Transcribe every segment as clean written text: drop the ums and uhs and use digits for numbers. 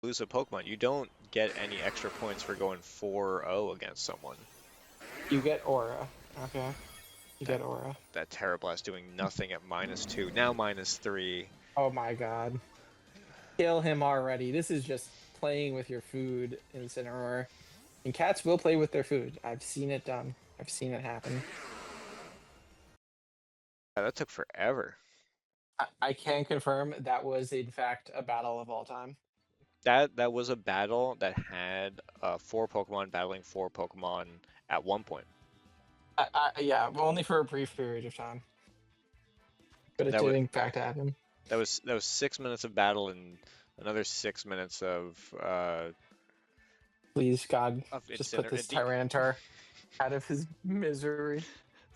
lose a Pokemon, you don't get any extra points for going 4-0 against someone. You get Aura. Okay. You That get Aura. that Terrablast doing nothing at -2, now -3. Oh my god. Kill him already. This is just playing with your food, Incineroar. And cats will play with their food. I've seen it done. I've seen it happen. Yeah, that took forever. I can confirm that was in fact a battle of all time. That was a battle that had 4 Pokemon battling 4 Pokemon at one point. Yeah, only for a brief period of time. But it That did was in fact happen. that was 6 minutes of battle and another 6 minutes Please, God, of just put this Incineroar. Tyranitar out of his misery.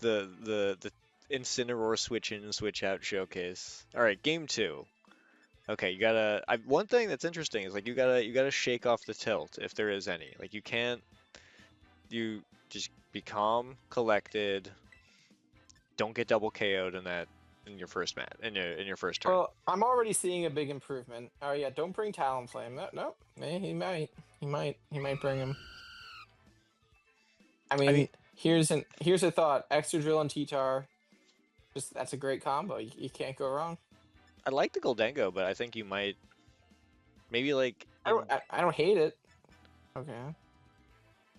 The Incineroar switch in and switch out showcase. All right, game 2. Okay, you gotta. One thing that's interesting is like you gotta shake off the tilt if there is any. Like you can't. You just be calm, collected. Don't get double KO'd in your first match in your first turn. Well, I'm already seeing a big improvement. Oh yeah, don't bring Talonflame. No, he might. He might bring him. I I mean, mean, here's a thought. Excadrill and T-Tar. That's a great combo. You can't go wrong. I like the Goldengo, but I think you might maybe like in, I don't hate it. Okay.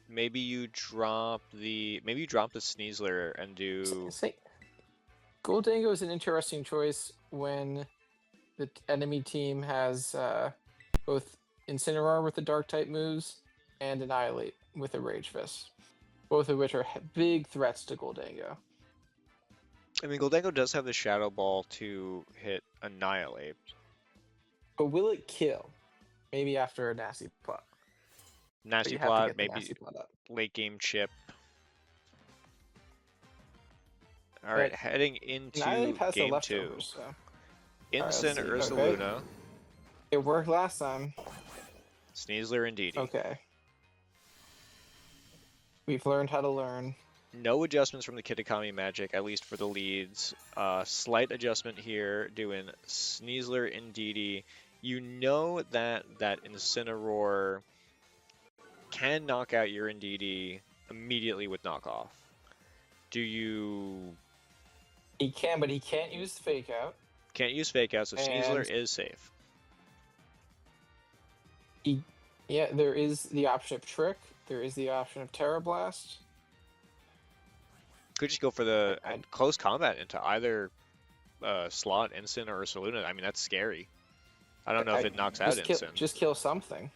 maybe you drop the Sneasler and do. Say, Goldango is an interesting choice when the enemy team has both Incineroar with the Dark type moves and Annihilate with a Rage Fist, both of which are big threats to Goldango. I mean, Goldengo does have the Shadow Ball to hit Annihilate. But will it kill? Maybe after a nasty plot. Nasty You have to plot, get the maybe nasty plot up. late game chip. All right, But heading into Annihilate has the game 2. leftovers, so. Incin see. Ursaluna, Okay. It worked last time. Sneasler and Didi. Okay. We've learned how to learn. No adjustments from the Kitakami Magic, at least for the leads. Slight adjustment here, doing Sneasler and Didi. You know that Incineroar can knock out your Indeedee immediately with knockoff. Do you... He can, but he can't use Fake Out. Can't use Fake Out, so Sneasler is safe. Yeah, there is the option of Trick. There is the option of Terra Blast. Could just go for the close combat into either slot, Incin or Ursaluna. I mean, that's scary. I don't know if it knocks out Incin. Just kill something.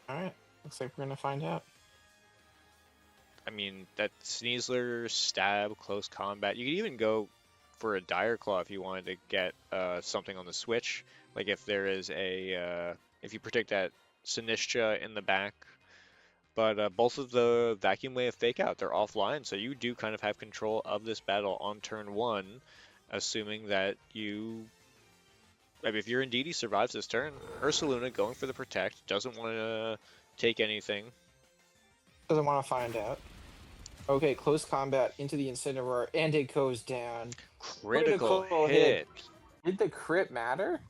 Alright, looks like we're going to find out. I mean, that Sneasler, Stab, close combat. You could even go for a Dire Claw if you wanted to get something on the switch. Like if there is a... if you predict that Sinistcha in the back. But both of the Vacuum Wave Fake Out, they're offline, so you do kind of have control of this battle on turn 1, assuming that you... I mean, if your Indeedee survives this turn, Ursaluna going for the Protect, doesn't want to take anything. Doesn't want to find out. Okay, close combat into the Incineroar, and it goes down. Critical hit. Did the crit matter?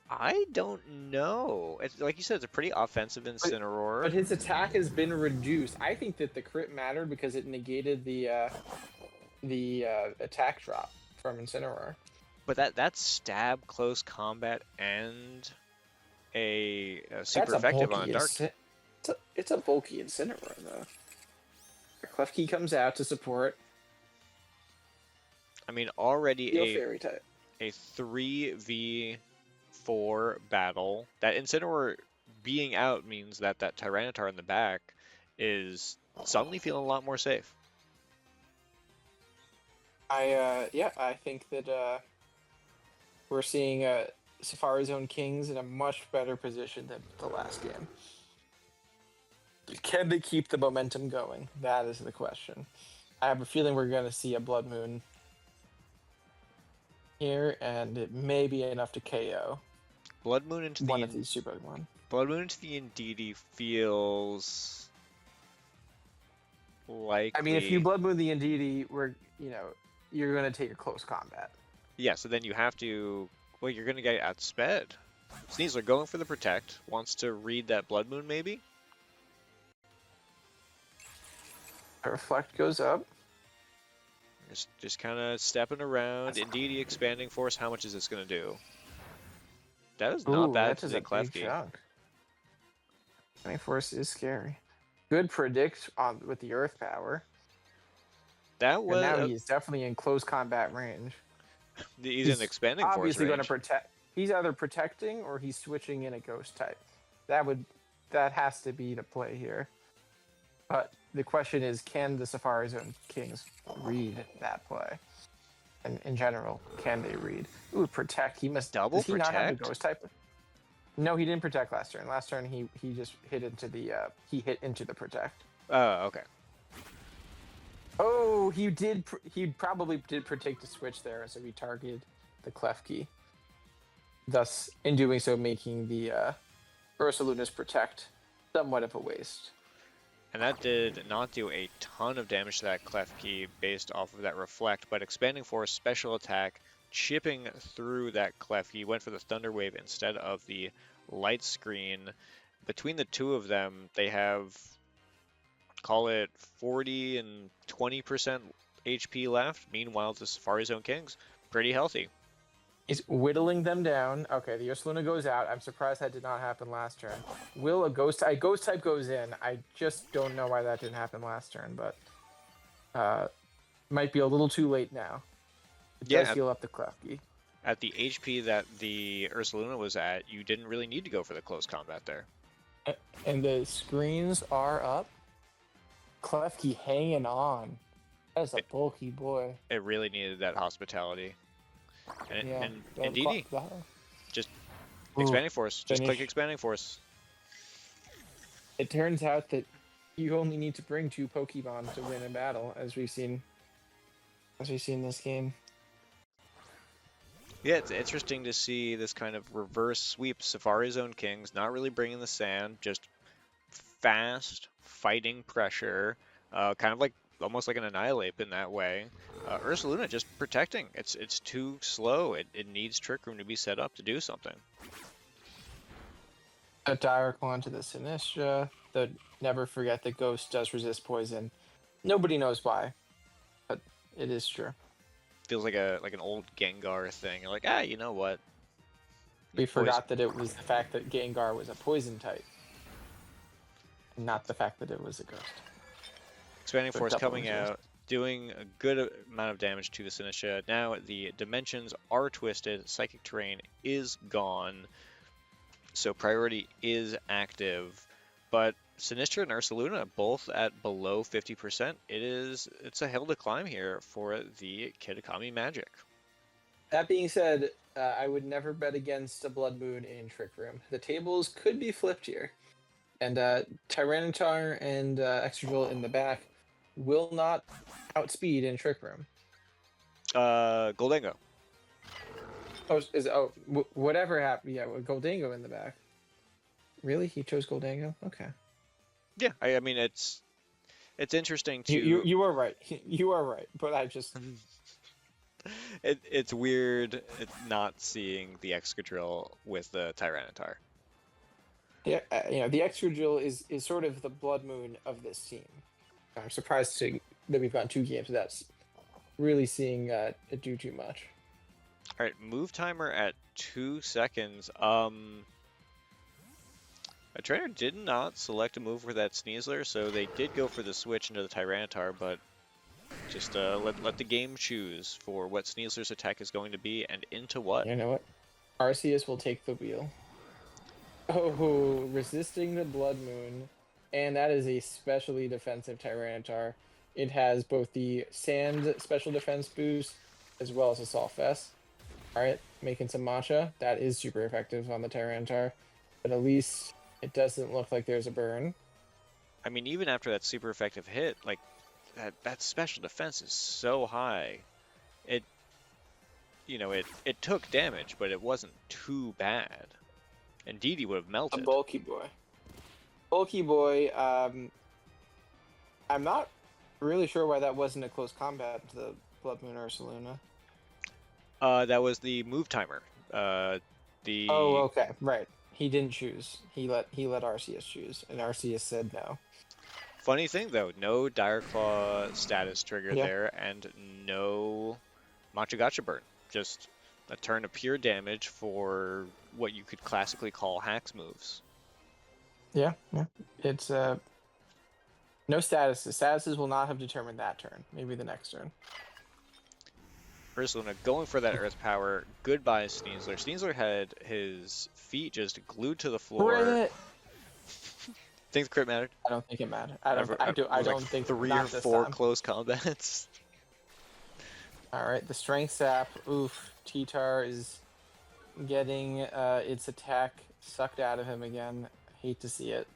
I don't know. It's, like you said, it's a pretty offensive Incineroar. But his attack has been reduced. I think that the crit mattered because it negated the attack drop from Incineroar. But that's stab, close combat, and a super effective on a dark. It's a bulky Incineroar, though. Klefki comes out to support. I mean, already Fairy type. A 3v4 battle. That Incineroar being out means that Tyranitar in the back is suddenly feeling a lot more safe. I think that we're seeing Safari Zone Kings in a much better position than the last game. Can they keep the momentum going? That is the question. I have a feeling we're going to see a Blood Moon here, and it may be enough to KO. Blood Moon into one of these Super Pokemon. Blood Moon into the Indeedee feels like. I mean, if you Blood Moon the Indeedee, you're going to take a close combat. Yeah, so then you have to. Well, you're going to get outsped. Sneasler going for the Protect. Wants to read that Blood Moon, maybe? Reflect goes up. Just kind of stepping around. Indeedee Expanding Force. How much is this going to do? That is not bad That to is the a big Klefki. chunk. Expanding Force is scary. Good predict on with the Earth Power. That was. And now he's definitely in close combat range. He's in Expanding Force obviously range. going to protect. He's either protecting or he's switching in a Ghost type. That has to be the play here. But the question is, can the Safari Zone Kings read that play? And in general, can they read? Ooh, protect. He must Double does he not have the protect? Ghost type? No, he didn't protect last turn. Last turn he just hit into the hit into the protect. Oh, okay. Oh, he did. He probably did protect the switch there, so he targeted the Klefki. Thus, in doing so, making the Ursaluna's protect somewhat of a waste. And that did not do a ton of damage to that Klefki based off of that Reflect, but Expanding Force, Special Attack, chipping through that Klefki, went for the Thunder Wave instead of the Light Screen. Between the two of them, they have, call it 40 and 20% HP left. Meanwhile, the Safari Zone Kings, pretty healthy. He's whittling them down. Okay, the Ursaluna goes out. I'm surprised that did not happen last turn. Will a ghost type goes in? I just don't know why that didn't happen last turn, but might be a little too late now. It does heal up the Klefki. At the HP that the Ursaluna was at, you didn't really need to go for the close combat there. And the screens are up. Klefki hanging on. That's a bulky boy. It really needed that hospitality. And Indeedee, just Expanding Force. Just click Expanding Force. It turns out that you only need to bring 2 Pokemon to win a battle, as we've seen this game. Yeah, it's interesting to see this kind of reverse sweep. Safari Zone Kings not really bringing the sand, just fast fighting pressure, kind of like almost like an Annihilate in that way. Ursaluna just protecting. It's too slow. It needs Trick Room to be set up to do something. A Direct Claw to the Sinistra. Though never forget that Ghost does resist poison. Nobody knows why, but it is true. Feels like an old Gengar thing. You're like, you know what? We forgot that it was the fact that Gengar was a poison type, not the fact that it was a ghost. Expanding Force coming out, doing a good amount of damage to the Sinistra. Now the dimensions are twisted, Psychic Terrain is gone, so priority is active, but Sinistra and Ursaluna both at below 50%. It's a hill to climb here for the Kitakami Magic. That being said, I would never bet against a Blood Moon in Trick Room. The tables could be flipped here, and Tyranitar and Excadrill in the back will not outspeed in Trick Room. Goldango. Whatever happened? Yeah, with Goldango in the back. Really, he chose Goldango? Okay. Yeah, I mean it's interesting to. You are right. You are right. But I just. It's weird not seeing the Excadrill with the Tyranitar. Yeah, the Excadrill is sort of the Blood Moon of this team. I'm surprised that we've gotten 2 games that's really seeing it do too much. All right, move timer at 2 seconds. A trainer did not select a move for that Sneasler, so they did go for the switch into the Tyranitar, but just let the game choose for what Sneasler's attack is going to be and into what. You know what? Arceus will take the wheel. Oh, resisting the Blood Moon. And that is a specially defensive Tyranitar. It has both the Sand special defense boost as well as Assault Vest. Alright, making some matcha. That is super effective on the Tyranitar. But at least it doesn't look like there's a burn. I mean, even after that super effective hit, like, that special defense is so high. It took damage, but it wasn't too bad. And Indeedee would have melted. A bulky boy. Bulky boy, I'm not really sure why that wasn't a close combat to the Blood Moon Ursaluna. That was the move timer. Oh, The okay, right. He didn't choose. He let Arceus choose, and Arceus said no. funny thing though, no Dire Claw status trigger Yeah, there, and no Machagacha burn. Just a turn of pure damage for what you could classically call hacks moves. yeah, yeah. It's no status. The statuses will not have determined that turn. Maybe the next turn. Ursaluna going for that Earth Power. Goodbye, Sneasler. Sneasler had his feet just glued to the floor. Crit! Think the crit mattered? I don't think it mattered. I don't. Ever, I do. it I was like don't think three or not this four time. close combats. All right, the strength sap. Oof. T-Tar is getting its attack sucked out of him again. Hate to see it.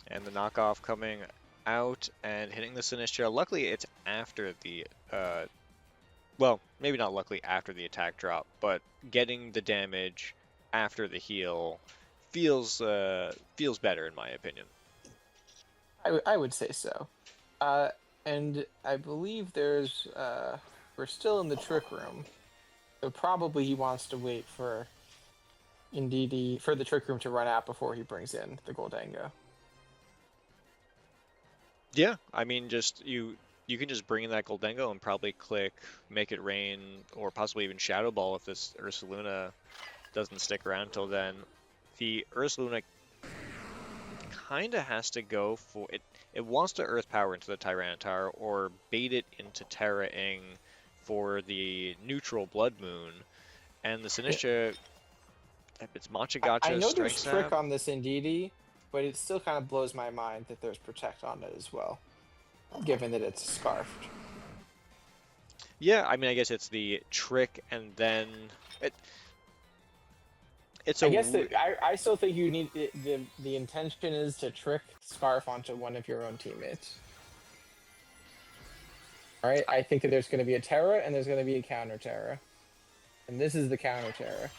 And the knockoff coming out and hitting the Sinistcha. Luckily, it's after the, well, maybe not luckily after the attack drop, but getting the damage after the heal feels better in my opinion. I would say so. And I believe there's we're still in the trick room, so probably he wants to wait for Indeedee for the trick room to run out before he brings in the Goldango. Yeah, I mean, just you can just bring in that Goldango and probably click Make It Rain or possibly even Shadow Ball if this Ursaluna doesn't stick around till then. The Ursaluna kind of has to go for it. It wants to Earth Power into the Tyranitar or bait it into Terra-ing for the neutral Blood Moon. And the Sinistcha, it's Machagacha, I know Strength there's trick Sap. on this Indeedee, but it still kind of blows my mind that there's protect on it as well, given that it's scarfed. Yeah, I mean, I guess it's the trick and then it's I guess that I still think you need the intention is to trick scarf onto one of your own teammates. All right, I think that there's going to be a Terra and there's going to be a counter Terra, and this is the counter Terra.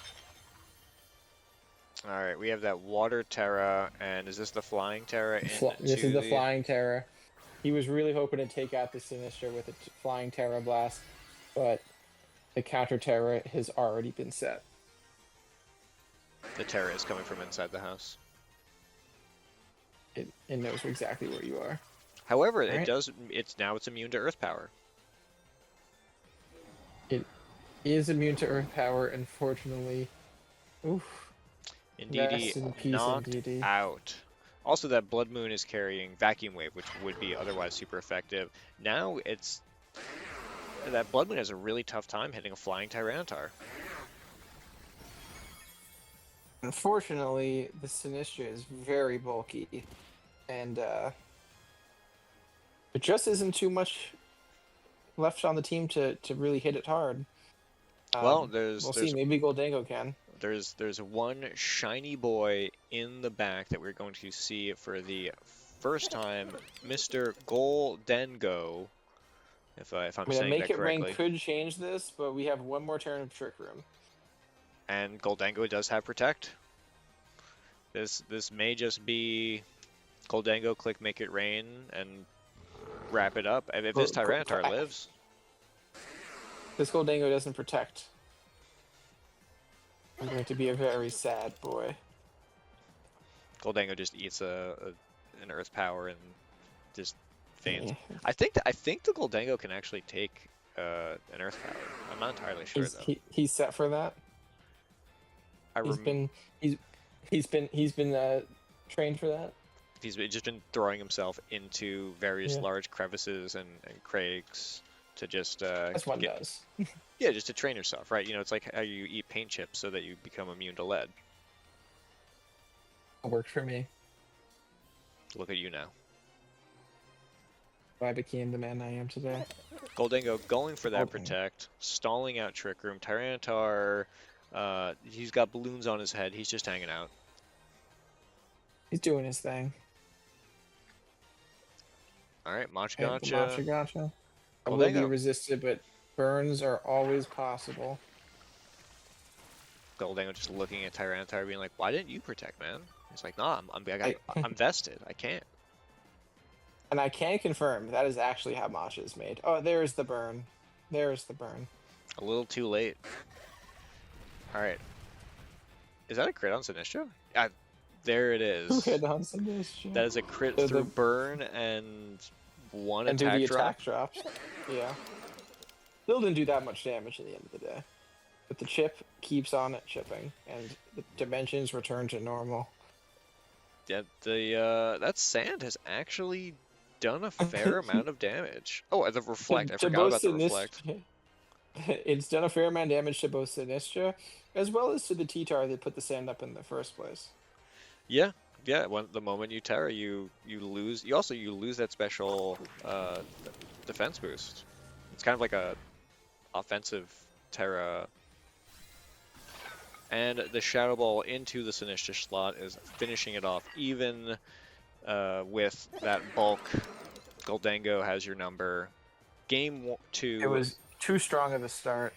All right, we have that Water Terra, and is this the Flying Terra? This is the Flying Terra. He was really hoping to take out the Sinistcha with a Flying Terra Blast, but the counter Terra has already been set. The Terra is coming from inside the house. It knows exactly where you are. However, All right. it's immune to Earth Power. It is immune to Earth Power, unfortunately. Oof. Rest in Indeedee peace, knocked Indeedee. out. Also, that Blood Moon is carrying Vacuum Wave, which would be otherwise super effective. Now that Blood Moon has a really tough time hitting a Flying Tyranitar. Unfortunately, the Sinistcha is very bulky, and there just isn't too much left on the team to really hit it hard. Well, we'll see. Maybe Goldango can. There's one shiny boy in the back that we're going to see for the first time, Mr. Goldango. If I'm saying Make that It Rain correctly. could change this, but we have one more turn of Trick Room. And Goldango does have Protect. This may just be Goldango click Make It Rain and wrap it up. If this Tyranitar lives. This Goldango doesn't protect. I'm going to be a very sad boy. Goldango just eats an Earth Power and just faints. Yeah. I think the Goldango can actually take an Earth Power. I'm not entirely sure though. He's set for that. He's been trained for that. He's just been throwing himself into various large crevices and craigs to just That's one does. Yeah, just to train yourself, right? You know, it's like how you eat paint chips so that you become immune to lead. It worked for me. Look at you now. I became the man I am today. Goldango going for that protect, stalling out Trick Room. Tyranitar, he's got balloons on his head. He's just hanging out. He's doing his thing. All right, Machagacha. Machagacha. I will be resisted, but burns are always possible. Goldango just looking at Tyranitar, being like, "Why didn't you protect, man?" He's like, "Nah, I'm vested. I can't." And I can confirm that is actually how Matcha is made. Oh, there's the burn. There's the burn. A little too late. All right. Is that a crit on Sinistcha? There it is. Crit on Sinistcha. That is a crit So through burn and one and do attack the drop. attack drops. Yeah. Still didn't do that much damage at the end of the day. But the chip keeps on chipping, and the dimensions return to normal. Yeah, that sand has actually done a fair amount of damage. Oh, the reflect. I To forgot both about the reflect. it's done a fair amount of damage to both Sinistcha, as well as to the T-Tar that put the sand up in the first place. Yeah, yeah. When the moment you Terra, you lose. You lose that special defense boost. It's kind of like a offensive Terra. And the Shadow Ball into the Sinistcha slot is finishing it off, even with that bulk. Goldango has your number. Game 2. It was too strong of a start.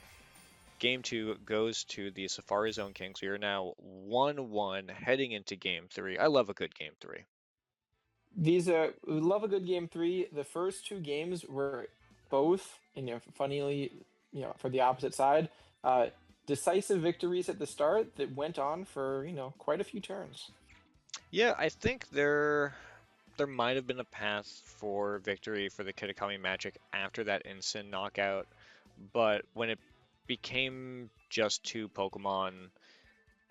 Game 2 goes to the Safari Zone Kings. We are now 1-1 heading into Game 3. I love a good Game 3. We love a good Game 3. The first two games were both, funnily, for the opposite side, decisive victories at the start that went on for, quite a few turns. Yeah, I think there might have been a path for victory for the Kitakami Magic after that instant knockout, but when it became just two Pokemon,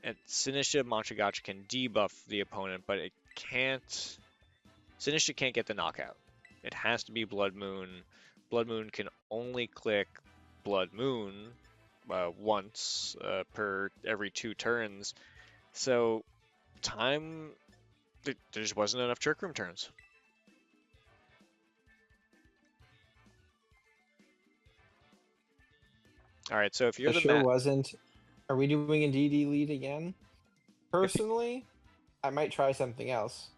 and Sinistcha Machagacha can debuff the opponent, but it can't. Sinistcha can't get the knockout. It has to be Blood Moon. Blood Moon can only click Blood Moon once per every 2 turns. So there just wasn't enough Trick Room turns. All right, so if you're It the sure wasn't. Are we doing a DD lead again? Personally, I might try something else.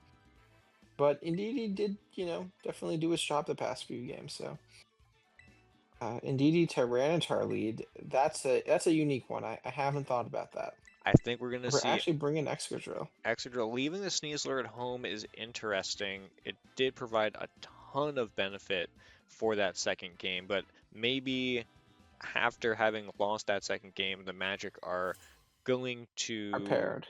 But Indeedee did, definitely do his job the past few games. So, Indeedee Tyranitar lead. That's a unique one. I haven't thought about that. I think we're gonna We're see actually bringing Excadrill. Excadrill leaving the Sneasler at home is interesting. It did provide a ton of benefit for that second game, but maybe after having lost that second game, the Magic are going to Paired.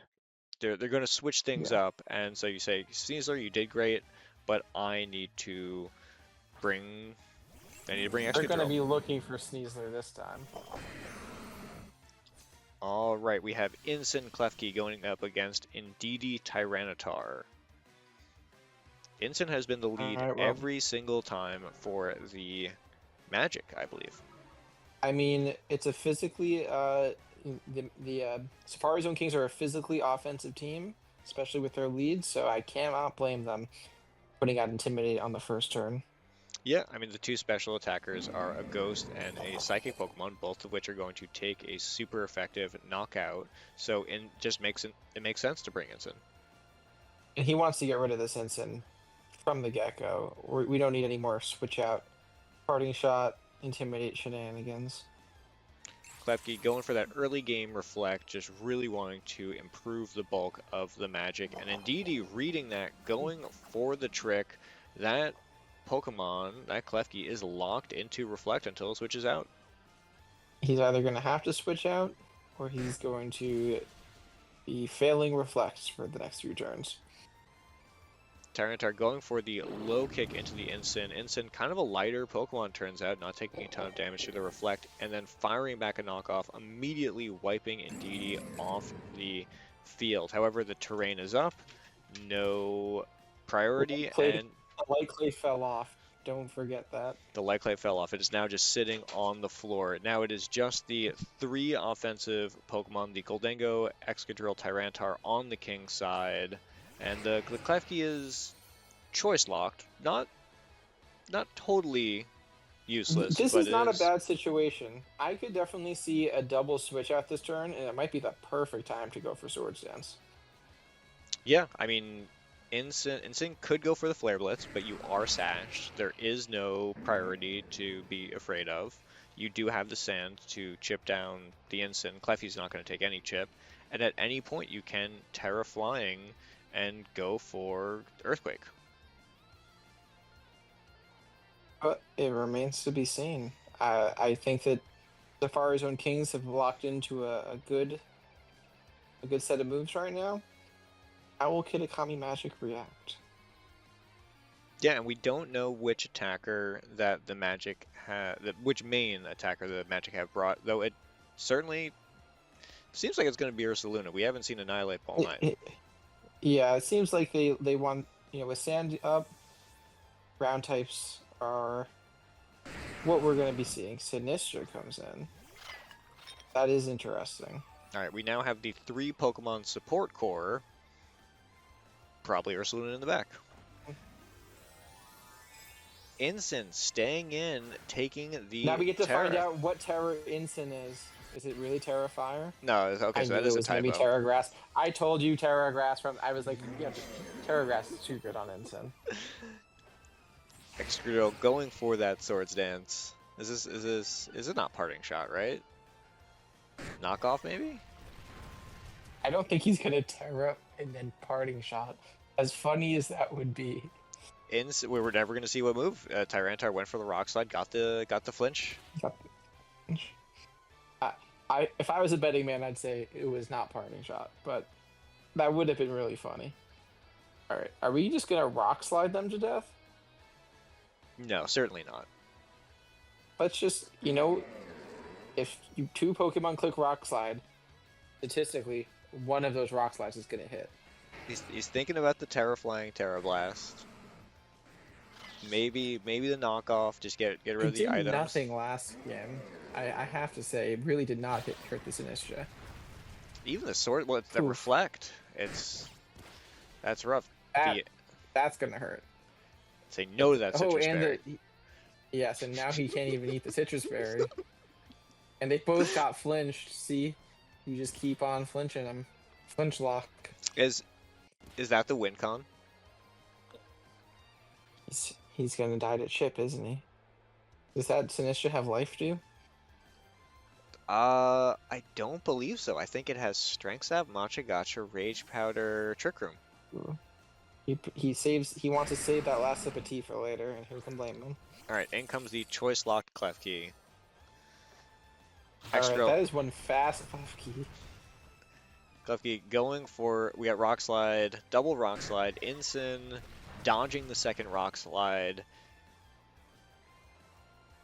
they're going to switch things Yeah. up, and so you say, Sneasler, you did great, but I need to bring They're going to Excadrill. be looking for Sneasler this time. All right, we have Incin Klefki going up against Indeedee Tyranitar. Incin has been the lead every single time for the Magic, I believe. I mean, it's a physically the Safari Zone Kings are a physically offensive team, especially with their lead. So I cannot blame them putting out Intimidate on the first turn. Yeah, I mean, the two special attackers are a Ghost and a Psychic Pokemon, both of which are going to take a super effective knockout. So it makes sense to bring Incin. And he wants to get rid of this Incin from the get-go. We don't need any more switch out, parting shot, Intimidate shenanigans. Klefki going for that early game reflect, just really wanting to improve the bulk of the Magic. And Indeedee reading that, going for the trick. That Pokemon, that Klefki, is locked into reflect until it switches out. He's either going to have to switch out, or he's going to be failing reflects for the next few turns. Tyranitar going for the low kick into the Incin. Incin, kind of a lighter Pokemon, turns out, not taking a ton of damage to the Reflect, and then firing back a knockoff, immediately wiping Indeedee off the field. However, the terrain is up, no priority, and the Light Clay fell off. Don't forget that. The Light Clay fell off. It is now just sitting on the floor. Now it is just the 3 offensive Pokemon, the Goldango, Excadrill, Tyranitar on the King side. And the Klefki is choice locked. Not totally useless. This is not a bad situation. I could definitely see a double switch out this turn, and it might be the perfect time to go for Swords Dance. Yeah, I mean, Incin could go for the Flare Blitz, but you are sashed. There is no priority to be afraid of. You do have the sand to chip down the Incin. Klefki's not going to take any chip. And at any point, you can Terra Flying and go for Earthquake. But it remains to be seen. I think that Safari's own Kings have locked into a good set of moves right now. How will Kitakami Magic react? Yeah, and we don't know which attacker that the Magic which main attacker the Magic have brought, though it certainly seems like it's going to be Ursaluna. We haven't seen Annihilate all night. Yeah, it seems like they want, with Sand up, ground types are what we're going to be seeing. Sinistra comes in. That is interesting. All right, we now have the 3 Pokemon support core. Probably Ursaluna in the back. Ensign staying in, taking the Now we get to Terra. find out what Terra Ensign is. Is it really Terra Fire? No, okay, so that is a typo. Maybe Terra Grass. I told you Terra Grass I was like, yeah, Terra Grass is too good on Ensign. Excadrill going for that Swords Dance. Is it not Parting Shot, right? Knockoff maybe? I don't think he's gonna Terra and then Parting Shot. As funny as that would be. We were never gonna see what move. Tyranitar went for the Rock Slide, got the flinch. If I was a betting man, I'd say it was not Parting Shot, but that would have been really funny. All right, are we just gonna Rock Slide them to death? No, certainly not. Let's just, if you 2 Pokemon click Rock Slide, statistically, one of those Rock Slides is gonna hit. He's thinking about the Terra Flying Terra Blast. Maybe the knockoff. Just get rid of the items. Nothing last game. I have to say, it really did not hurt the Sinistra. Even the sword, the reflect. That's rough. That's gonna hurt. Say no to that citrus berry. Yes, and now he can't even eat the citrus berry. And they both got flinched. See, you just keep on flinching them. Flinch lock. Is that the win con? He's gonna die to chip, isn't he? Does that Sinistra have life too? I don't believe so. I think it has Strength Sap, Matcha Gotcha, Rage Powder, Trick Room. Ooh. He wants to save that last sip of tea for later, and who can blame him? Alright, in comes the choice locked Klefki. Alright, that is one fast Klefki. Klefki going for, we got Rock Slide, double Rock Slide, Ensign, dodging the second Rock Slide.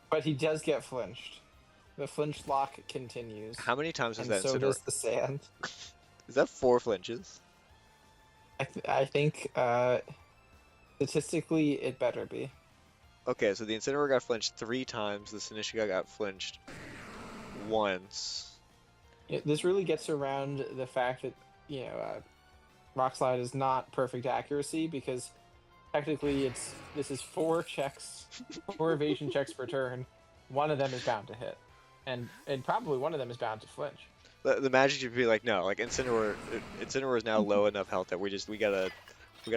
But he does get flinched. The flinch lock continues. How many times is that? So does the sand. Is that 4 flinches? I think statistically it better be. Okay, so the Incineroar got flinched 3 times. The Sinistra got flinched once. This really gets around the fact that Rock Slide is not perfect accuracy, because technically this is 4 checks, 4 evasion checks per turn. One of them is bound to hit, and probably one of them is bound to flinch. The Magic should be like, no, like Incineroar is now low enough health that we gotta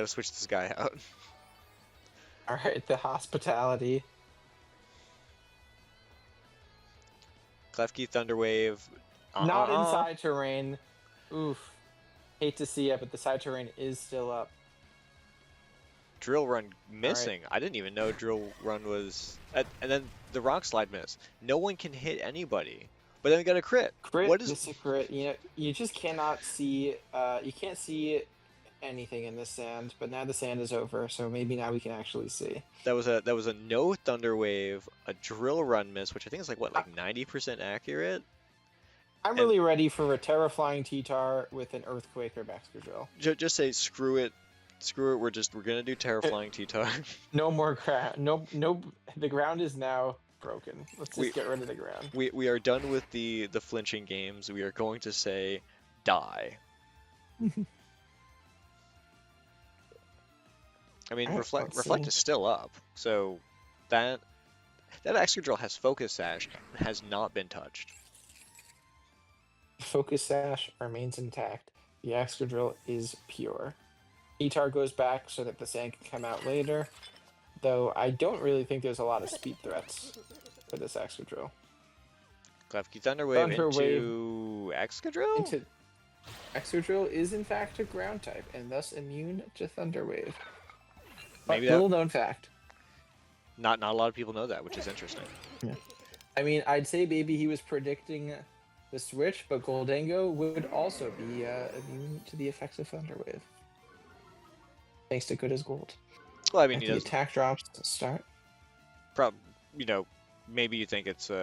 switch this guy out. All right, the hospitality. Klefki Thunderwave. Not inside terrain. Oof. Hate to see it, but the side terrain is still up. Drill Run missing. Right. I didn't even know Drill Run was. And then the Rock Slide miss. No one can hit anybody. But then we got a crit. What is a crit? You just cannot see. You can't see anything in this sand. But now the sand is over, so maybe now we can actually see. That was a no Thunder Wave, a Drill Run miss, which I think is like 90% accurate. I'm really ready for a Terra Flying T-Tar with an Earthquake or Excadrill. Just say screw it. Screw it. We're gonna do Terra Flying T-Tar. No more ground. No. The ground is now broken. Let's just get rid of the ground. We are done with the flinching games. We are going to say die. I mean, reflect is still up, so that Excadrill has Focus Sash and has not been touched. Focus Sash remains intact. The Excadrill is pure. T-Tar goes back so that the sand can come out later, though I don't really think there's a lot of speed threats for this Excadrill. Klefki Thunderwave into Excadrill? Excadrill is in fact a ground type, and thus immune to Thunderwave. Maybe little known fact. Not a lot of people know that, which is interesting. Yeah. I mean, I'd say maybe he was predicting the switch, but Goldango would also be immune to the effects of Thunder Wave. Thanks to good as gold. Well, I mean, At he the doesn't. attack drops to start. You know, maybe you think it's He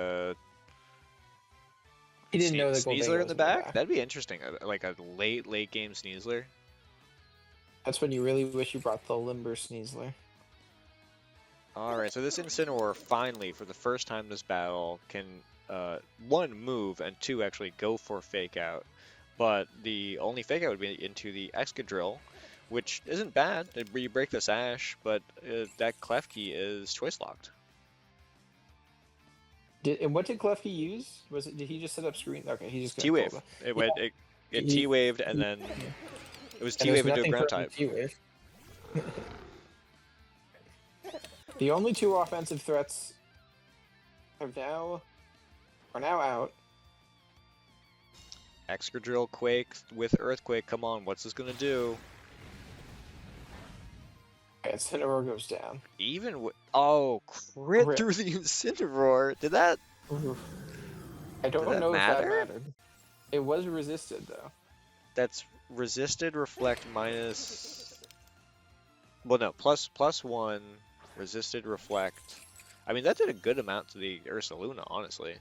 didn't know that Sneasler Goldango in was the in the back. back. That'd be interesting. Like a late game Sneasler. That's when you really wish you brought the Limber Sneasler. All right, so this Incineroar finally, for the first time this battle, can one, move, and two, actually go for Fake Out. But the only Fake Out would be into the Excadrill, which isn't bad. You break the Sash, but that Klefki is Choice Locked. And what did Klefki use? Did he just set up screen? Okay, he just T-Wave. It T-Waved, and then it was T-Wave into a ground type. T-Wave. The only two offensive threats are now out. Excadrill Quake with Earthquake. Come on, what's this gonna do? Okay, Incineroar goes down. Even with crit Rip. through the Incineroar. Did that? Oof. I don't Did that know matter? if that mattered. It was resisted though. That's resisted, reflect minus. Well, no, plus 1. Resisted, reflect. I mean, that did a good amount to the Ursaluna, honestly.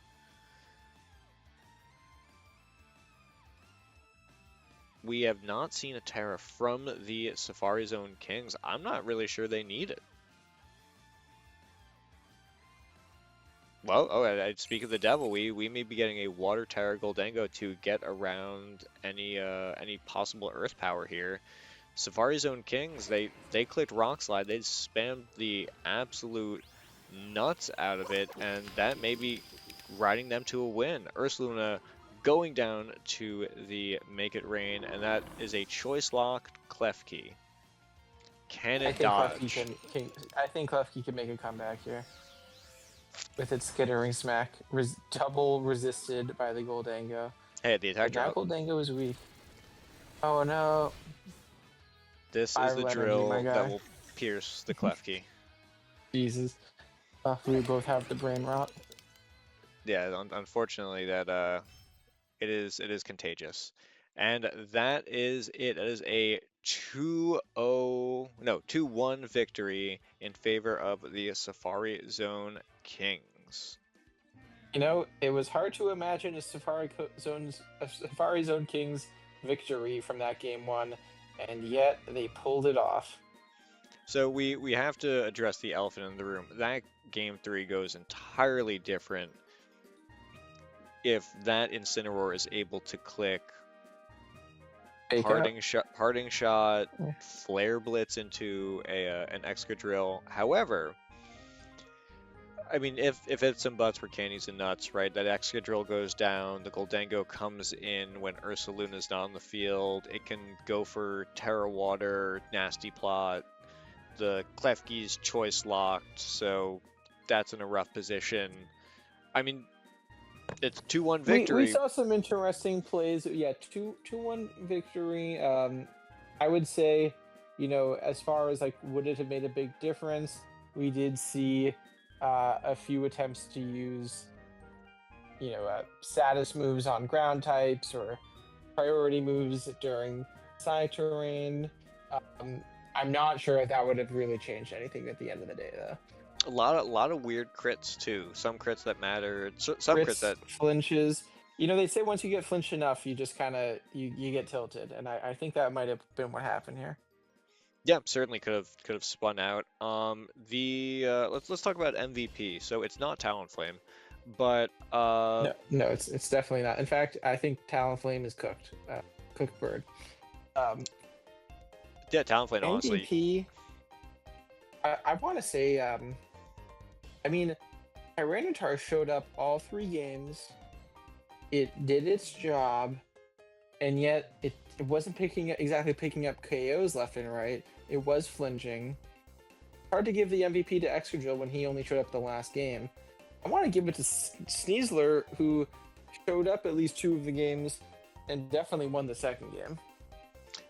We have not seen a Terra from the Safari Zone Kings. I'm not really sure they need it. Well, I speak of the devil. We may be getting a Water Terra Goldango to get around any possible Earth power here. Safari Zone Kings, they clicked Rock Slide. They spammed the absolute nuts out of it, and that may be riding them to a win. Ursaluna going down to the Make It Rain, and that is a Choice Locked Klefki. Can it dodge? I think Klefki can make a comeback here. With its skittering smack, double resisted by the Goldango. Hey, the attack drop. Goldango is weak. Oh no. This is the drill that will pierce the Klefki. Jesus. We both have the brain rot. Yeah, unfortunately that it is contagious. And that is it. That is a 2-1 victory in favor of the Safari Zone Kings. You know, it was hard to imagine a Safari Zone Kings victory from that game 1, and yet they pulled it off. So we have to address the elephant in the room. That game 3 goes entirely different if that Incineroar is able to click Parting Shot, Flare Blitz into an Excadrill. However, I mean, if it's some butts for candies and nuts, right? That Excadrill goes down, the Goldango comes in when Ursaluna's not on the field. It can go for Terra Water, Nasty Plot. The Klefki's Choice Locked, so that's in a rough position. I mean, it's 2-1 victory. We saw some interesting plays. Yeah, 2-1 victory. I would say, you know, as far as like, would it have made a big difference? We did see a few attempts to use, you know, status moves on ground types or priority moves during side terrain. I'm not sure if that would have really changed anything at the end of the day, though. A lot of weird crits too. Some crits that mattered. Some crits that flinches. You know, they say once you get flinched enough, you just kind of you get tilted, and I think that might have been what happened here. Yeah, certainly could have spun out. Let's talk about MVP. So it's not Talonflame, but no, it's definitely not. In fact, I think Talonflame is cooked bird. Yeah, Talonflame, MVP, honestly. I want to say, I mean, Tyranitar showed up all 3 games. It did its job, and yet it wasn't exactly picking up KOs left and right. It was flinching. Hard to give the MVP to Excadrill when he only showed up the last game. I want to give it to Sneasler, who showed up at least 2 of the games and definitely won the second game.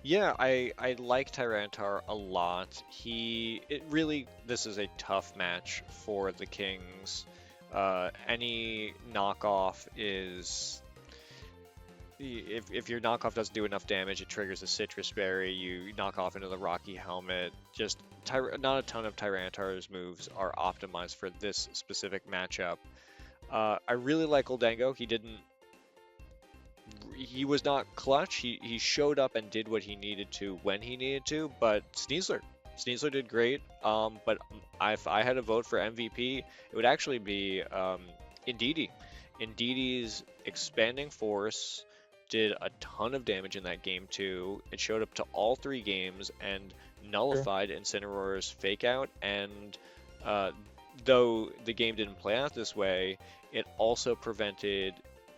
Yeah, I like Tyranitar a lot. This is a tough match for the Kings. Any knockoff is if your knockoff doesn't do enough damage, it triggers a Citrus Berry. You knock off into the Rocky Helmet. Just not a ton of Tyranitar's moves are optimized for this specific matchup. I really like Oldango. He was not clutch. He showed up and did what he needed to when he needed to. But Sneasler did great. But if I had a vote for MVP, it would actually be Indeedee. Indeedee's Expanding Force did a ton of damage in that game too. It showed up to all 3 games and nullified Incineroar's Fake Out. And though the game didn't play out this way, it also prevented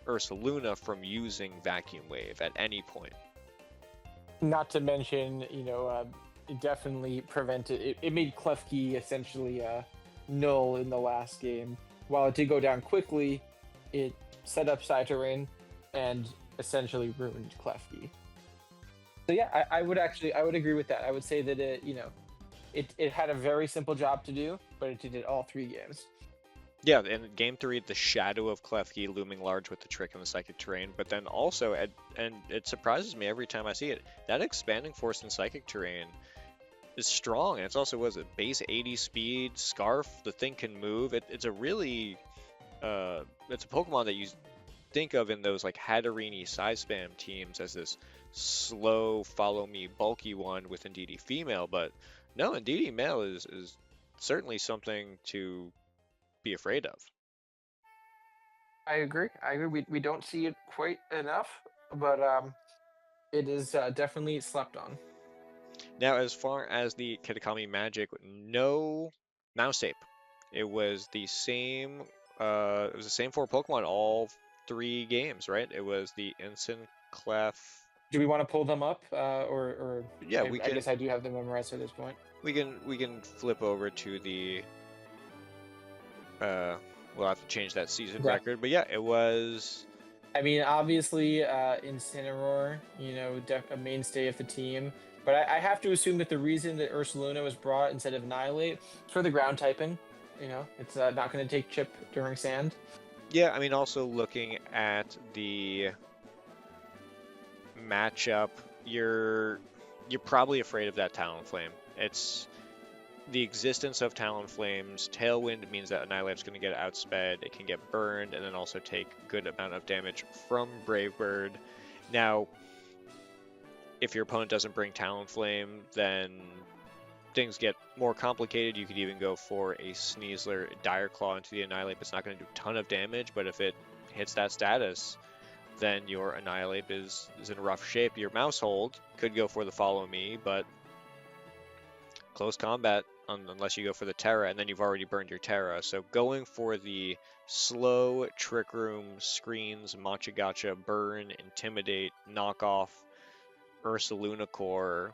Ursaluna from using Vacuum Wave at any point. Not to mention, it definitely prevented it made Klefki essentially null in the last game. While it did go down quickly, it set up Side-Terrain and essentially ruined Klefki. So yeah, I would agree with that. I would say that it had a very simple job to do, but it did it all 3 games. Yeah, in Game 3, the shadow of Klefki looming large with the trick and the Psychic Terrain, but then also, and it surprises me every time I see it, that Expanding Force in Psychic Terrain is strong, and it's also, was it, base 80 speed, Scarf, the thing can move. It's a really, it's a Pokemon that you think of in those like Hatterini size spam teams as this slow, follow me, bulky one with Indeedee female, but no, Indeedee male is certainly something to be afraid of. I agree. We don't see it quite enough, but it is definitely slept on. Now, as far as the Kitakami Magic, no Mouse Ape. It was the same. It was the same 4 Pokemon all 3 games, right? It was the Clef. Do we want to pull them up, or yeah, I guess I do have them memorized at this point. We can flip over to the. We'll have to change that season record, but yeah, it was. I mean, obviously, Incineroar, a mainstay of the team. But I have to assume that the reason that Ursaluna was brought instead of Annihilate is for the ground typing. It's not going to take chip during sand. Yeah, I mean, also looking at the matchup, you're probably afraid of that Talonflame. It's the existence of Talonflame's Tailwind means that Annihilate's going to get outsped, it can get burned, and then also take good amount of damage from Brave Bird. Now, if your opponent doesn't bring Talonflame, then things get more complicated. You could even go for a Sneasler Dire Claw into the Annihilate. It's not going to do a ton of damage, but if it hits that status, then your Annihilate is in rough shape. Your Mousehold could go for the Follow Me, but close combat unless you go for the Terra, and then you've already burned your Terra. So going for the slow Trick Room, Screens, Matcha Gotcha, Burn, Intimidate, Knock Off, Ursaluna Core,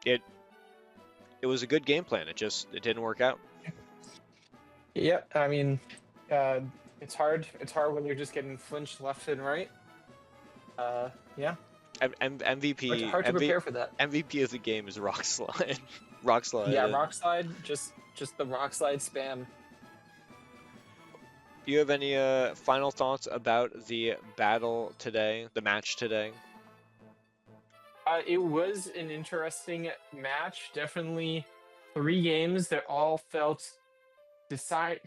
it was a good game plan. It didn't work out. Yeah, I mean, it's hard. It's hard when you're just getting flinched left and right. Yeah. MVP. Hard to prepare for that. MVP of the game is Rock Slide. Rock Slide. Yeah, Rock Slide. Just the Rock Slide spam. Do you have any final thoughts about the battle today, the match today? It was an interesting match. Definitely 3 games that all felt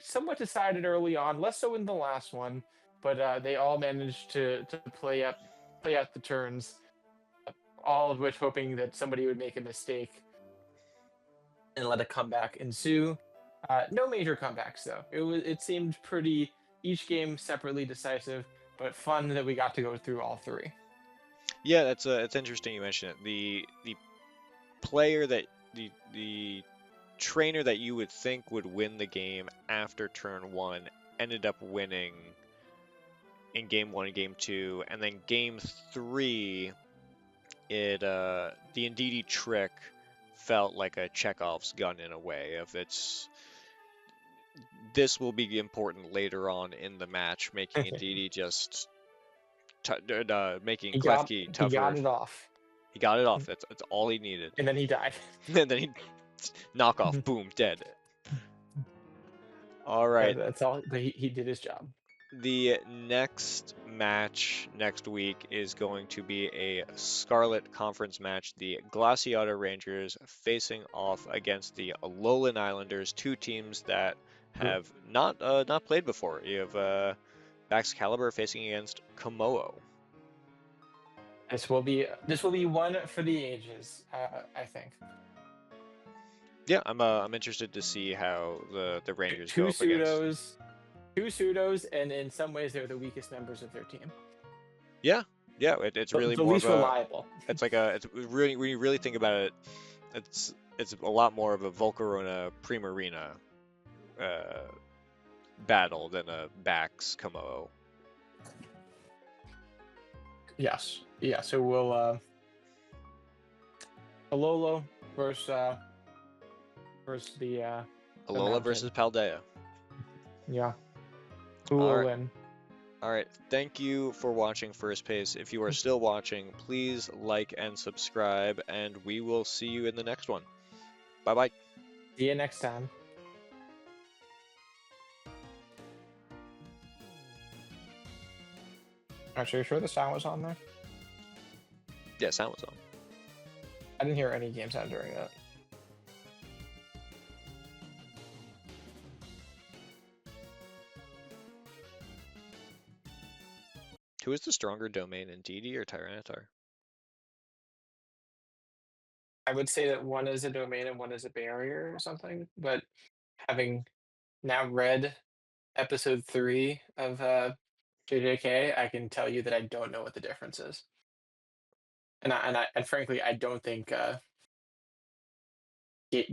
somewhat decided early on, less so in the last one, but they all managed to play out the turns, all of which hoping that somebody would make a mistake and let a comeback ensue. No major comebacks though. It seemed pretty, each game separately decisive, but fun that we got to go through all 3. Yeah, it's interesting you mention it. The player that the trainer that you would think would win the game after turn 1 ended up winning in game 1 and game 2, and then game 3 the Indeedee trick felt like a Chekhov's gun in a way of this will be important later on in the match, making Indeedee just making Klefki tougher. He got it off. He got it off. That's all he needed. And then he died. And then he knock off, boom, dead. All right. That's all. But he did his job. The next match next week is going to be a Scarlet Conference match. The Glaciata Rangers facing off against the Alolan Islanders, two teams that have not played before. You have Baxcalibur facing against Komodo. This will be one for the ages. I think. Yeah, I'm interested to see how the Rangers Two go up against. pseudos, and in some ways they're the weakest members of their team. Yeah, it's really The more least of a. reliable. It's like it's really when you really think about it, it's a lot more of a Volcarona Primarina battle than a Bax Komodo. Yes. Yeah. So we'll Alolo versus the Alola mountain. versus Paldea. Yeah. Who All will right. win? All right. Thank you for watching First Pace. If you are still watching, please like and subscribe, and we will see you in the next one. Bye bye. See you next time. Are you sure the sound was on there? Yeah, sound was on. I didn't hear any game sound during that. Who is the stronger domain, Indeedee or Tyranitar? I would say that one is a domain and one is a barrier or something, but having now read episode 3 of JJK, I can tell you that I don't know what the difference is. And frankly, I don't think Gigi,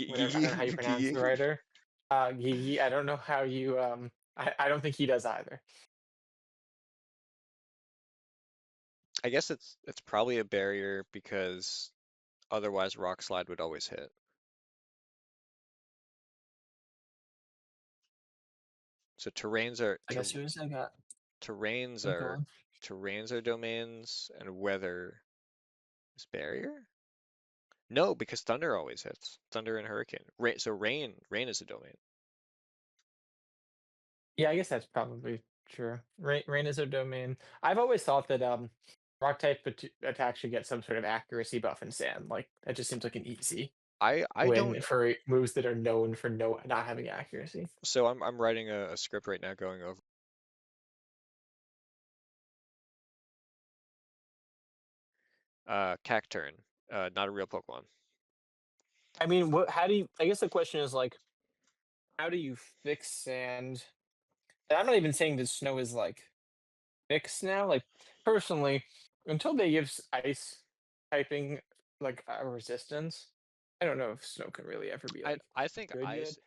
whatever, I don't know how you pronounce the writer. Gigi, I don't know how you I don't think he does either. I guess it's probably a barrier because otherwise Rock Slide would always hit. So terrains are Like as soon as I got terrains go are on. terrains are domains and weather is barrier? No, because thunder always hits. Thunder and hurricane. So rain is a domain. Yeah, I guess that's probably true. Rain is a domain. I've always thought that rock type attack should get some sort of accuracy buff in sand. Like that just seems like an easy I win don't. for moves that are known for not having accuracy. So I'm writing a script right now going over. Cacturn, not a real Pokemon. I mean, how do you? I guess the question is like, how do you fix sand? And I'm not even saying that snow is like fixed now. Like personally, until they give ice typing like a resistance, I don't know if snow can really ever be like I think good. ice Good.